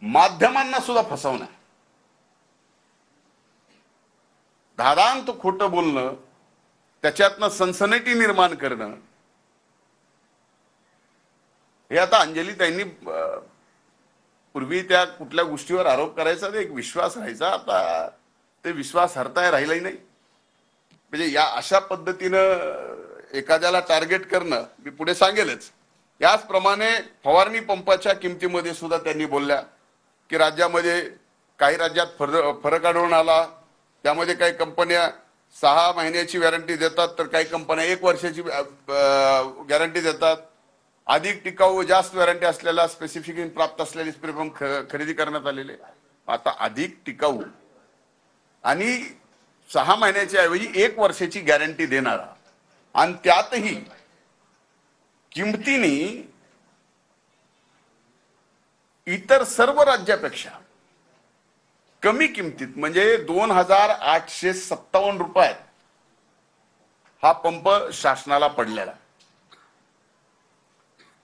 माध्यमांना सुद्धा फसवणं, धादांत खोटं बोलणं, त्याच्यातनं सनसनाटी निर्माण करणं, हे आता अंजलीताईंनी पूर्वी त्या कुठल्या गोष्टीवर आरोप करायचा ते एक विश्वास राहायचा, आता ते विश्वास हरताय राहिलाही नाही. म्हणजे या अशा पद्धतीनं एखाद्याला टार्गेट करणं मी पुढे सांगेलच. याचप्रमाणे फवारणी पंपाच्या किमतीमध्ये सुद्धा त्यांनी बोलल्या की राज्यामध्ये काही राज्यात फरक आढळून आला. त्यामध्ये काही कंपन्या 6 महिन्याची वॉरंटी देतात तर काही कंपन्या 1 वर्षाची गॅरंटी देतात. अधिक टिकाऊ जास्त वॉरंटी असलेला स्पेसिफिकेशन प्राप्त असलेले स्प्रे पंप खरेदी करण्यात आलेले. आता अधिक टिकाऊ आणि 6 महिन्याच्या ऐवजी 1 वर्षाची गॅरंटी देणारा आणि त्यातही किमतीने इतर सर्व राज्यापेक्षा कमी किमतीत म्हणजे 2857 रुपयात हा पंप शासनाला पडलेला.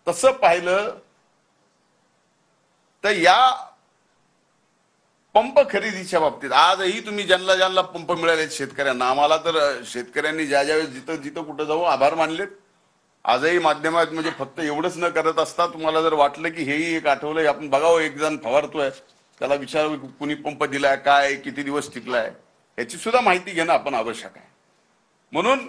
तसं पाहिलं तर या पंप खरेदीच्या बाबतीत आजही तुम्ही ज्यांना पंप मिळाले शेतकऱ्यांना, आम्हाला तर शेतकऱ्यांनी ज्यावेळेस जिथं कुठं जाऊ आभार मानलेत. आजही माध्यमात म्हणजे फक्त एवढंच न करत असता तुम्हाला जर वाटलं की हेही एक आठवलंय आपण बघावं, एक जण फवारतोय त्याला विचारावं कुणी पंप दिलाय, काय किती दिवस टिकलाय, याची सुद्धा माहिती घेणं आपण आवश्यक आहे. म्हणून